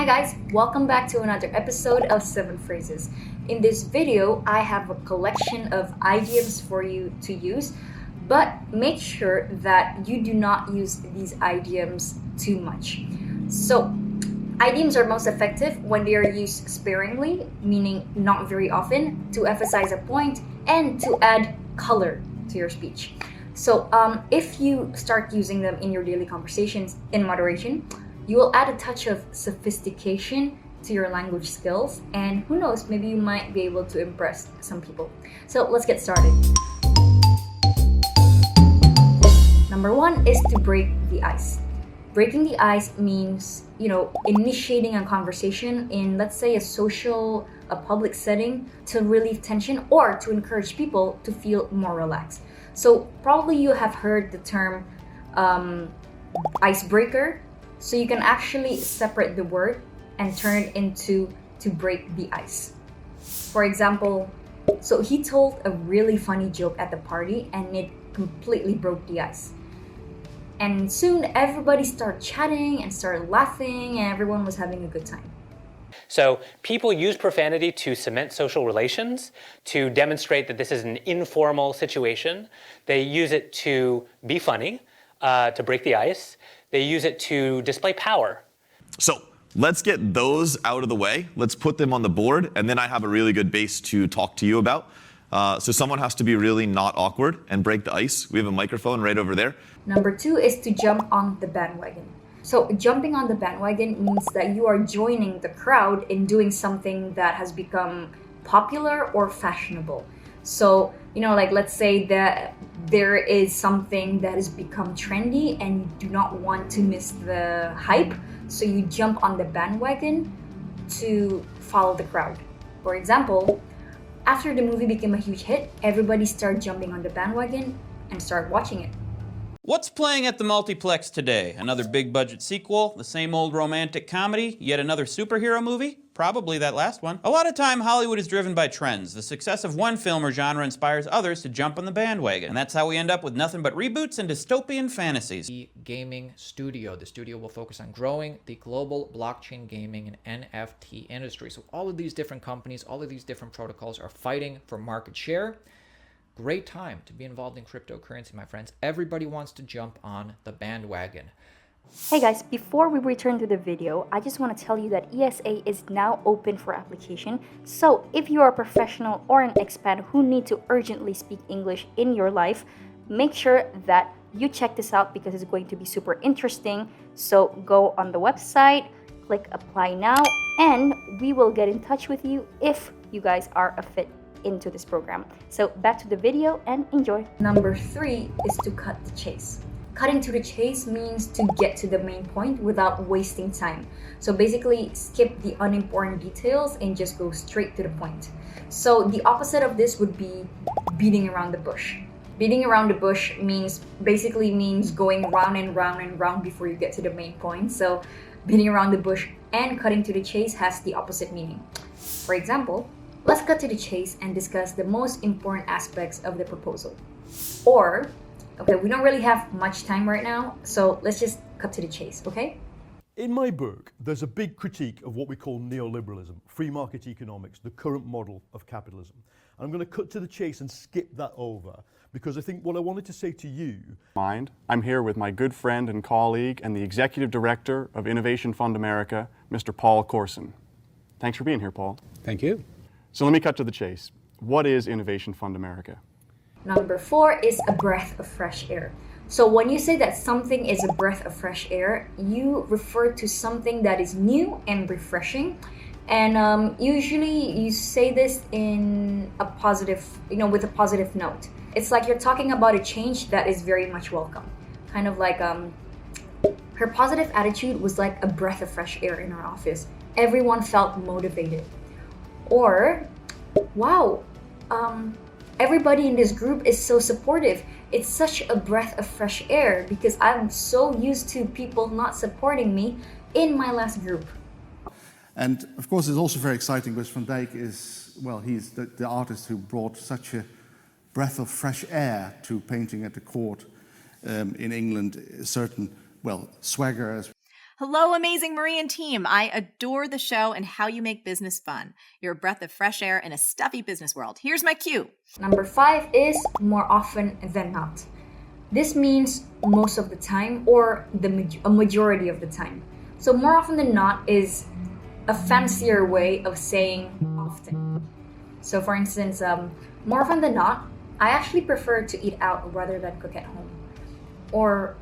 Hi guys, welcome back to another episode of 7 Phrases. In this video, I have a collection of idioms for you to use, but make sure that you do not use these idioms too much. So, idioms are most effective when they are used sparingly, meaning not very often, to emphasize a point and to add color to your speech. So, if you start using them in your daily conversations in moderation, you will add a touch of sophistication to your language skills, and who knows, maybe you might be able to impress some people. So let's get started. Number one is to break the ice. Breaking the ice means, initiating a conversation in, let's say, a public setting to relieve tension or to encourage people to feel more relaxed. So probably you have heard the term icebreaker. So you can actually separate the word and turn it into to break the ice. For example, so he told a really funny joke at the party and it completely broke the ice. And soon everybody started chatting and started laughing and everyone was having a good time. So people use profanity to cement social relations, to demonstrate that this is an informal situation. They use it to be funny, to break the ice. They use it to display power. So let's get those out of the way. Let's put them on the board, and then I have a really good base to talk to you about. So someone has to be really not awkward and break the ice. We have a microphone right over there. Number two is to jump on the bandwagon. So jumping on the bandwagon means that you are joining the crowd in doing something that has become popular or fashionable. So, let's say that there is something that has become trendy and you do not want to miss the hype. So you jump on the bandwagon to follow the crowd. For example, after the movie became a huge hit, everybody started jumping on the bandwagon and started watching it. What's playing at the multiplex today? Another big budget sequel? The same old romantic comedy? Yet another superhero movie? Probably that last one. A lot of time, Hollywood is driven by trends. The success of one film or genre inspires others to jump on the bandwagon. And that's how we end up with nothing but reboots and dystopian fantasies. The gaming studio. The studio will focus on growing the global blockchain gaming and NFT industry. So all of these different companies, all of these different protocols are fighting for market share. Great time to be involved in cryptocurrency, my friends. Everybody wants to jump on the bandwagon. Hey guys, before we return to the video, I just want to tell you that ESA is now open for application. So if you are a professional or an expat who need to urgently speak English in your life, make sure that you check this out because it's going to be super interesting. So go on the website, click apply now, and we will get in touch with you if you guys are a fit into this program. So back to the video and enjoy. Number three is to cut the chase. Cutting to the chase means to get to the main point without wasting time. So basically skip the unimportant details and just go straight to the point. So the opposite of this would be beating around the bush. Beating around the bush means going round and round and round before you get to the main point. So beating around the bush and cutting to the chase has the opposite meaning. For example, let's cut to the chase and discuss the most important aspects of the proposal. Or, okay, we don't really have much time right now, so let's just cut to the chase, okay? In my book, there's a big critique of what we call neoliberalism, free market economics, the current model of capitalism. And I'm going to cut to the chase and skip that over, because I think what I wanted to say to you... I'm here with my good friend and colleague and the Executive Director of Innovation Fund America, Mr. Paul Corson. Thanks for being here, Paul. Thank you. So let me cut to the chase. What is Innovation Fund America? Number four is a breath of fresh air. So when you say that something is a breath of fresh air, you refer to something that is new and refreshing. And usually you say this in a positive, with a positive note. It's like you're talking about a change that is very much welcome. Kind of like her positive attitude was like a breath of fresh air in her office. Everyone felt motivated. Or, wow, everybody in this group is so supportive. It's such a breath of fresh air because I'm so used to people not supporting me in my last group. And of course, it's also very exciting because Van Dijk is, he's the artist who brought such a breath of fresh air to painting at the court in England, a certain, swagger. Hello, amazing Marie and team. I adore the show and how you make business fun. You're a breath of fresh air in a stuffy business world. Here's my cue. Number 5 is more often than not. This means most of the time or a majority of the time. So more often than not is a fancier way of saying often. So for instance, more often than not, I actually prefer to eat out rather than cook at home. Or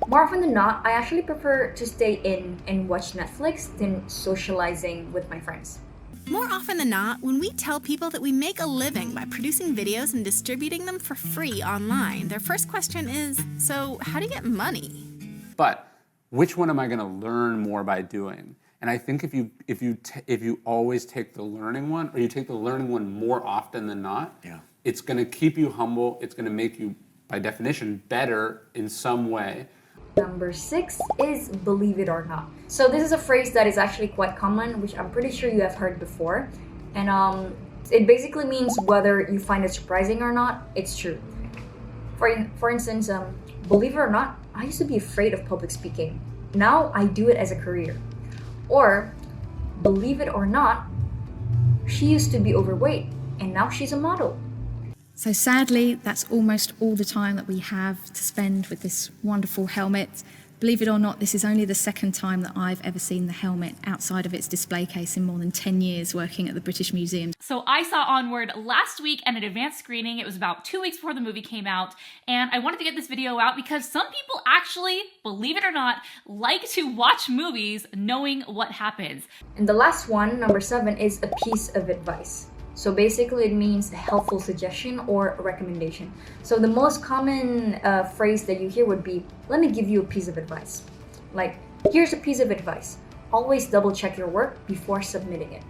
more often than not, I actually prefer to stay in and watch Netflix than socializing with my friends. More often than not, when we tell people that we make a living by producing videos and distributing them for free online, their first question is, so how do you get money? But which one am I going to learn more by doing? And I think if you always take the learning one, or you take the learning one more often than not, it's going to keep you humble. It's going to make you, by definition, better in some way. Number 6 is believe it or not. So this is a phrase that is actually quite common, which I'm pretty sure you have heard before. And it basically means whether you find it surprising or not, it's true. For instance, believe it or not, I used to be afraid of public speaking. Now I do it as a career. Or, believe it or not, she used to be overweight and now she's a model. So sadly, that's almost all the time that we have to spend with this wonderful helmet. Believe it or not, this is only the second time that I've ever seen the helmet outside of its display case in more than 10 years working at the British Museum. So I saw Onward last week at an advanced screening. It was about 2 weeks before the movie came out, and I wanted to get this video out because some people actually, believe it or not, like to watch movies knowing what happens. And the last one, number 7, is a piece of advice. So basically it means a helpful suggestion or a recommendation. So the most common phrase that you hear would be, let me give you a piece of advice. Like, here's a piece of advice. Always double check your work before submitting it.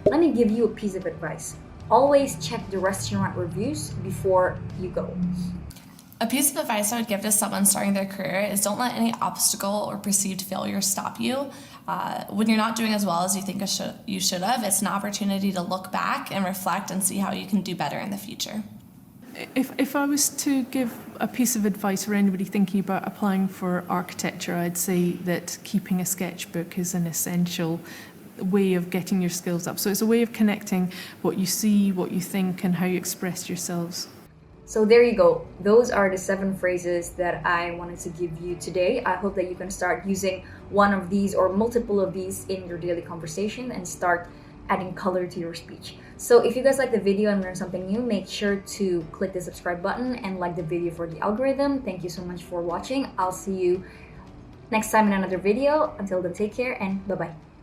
Let me give you a piece of advice. Always check the restaurant reviews before you go. A piece of advice I would give to someone starting their career is don't let any obstacle or perceived failure stop you. When you're not doing as well as you think you should have, it's an opportunity to look back and reflect and see how you can do better in the future. If I was to give a piece of advice for anybody thinking about applying for architecture, I'd say that keeping a sketchbook is an essential way of getting your skills up. So it's a way of connecting what you see, what you think, and how you express yourselves. So there you go. Those are the 7 phrases that I wanted to give you today. I hope that you can start using one of these or multiple of these in your daily conversation and start adding color to your speech. So if you guys like the video and learned something new, make sure to click the subscribe button and like the video for the algorithm. Thank you so much for watching. I'll see you next time in another video. Until then, take care and bye-bye.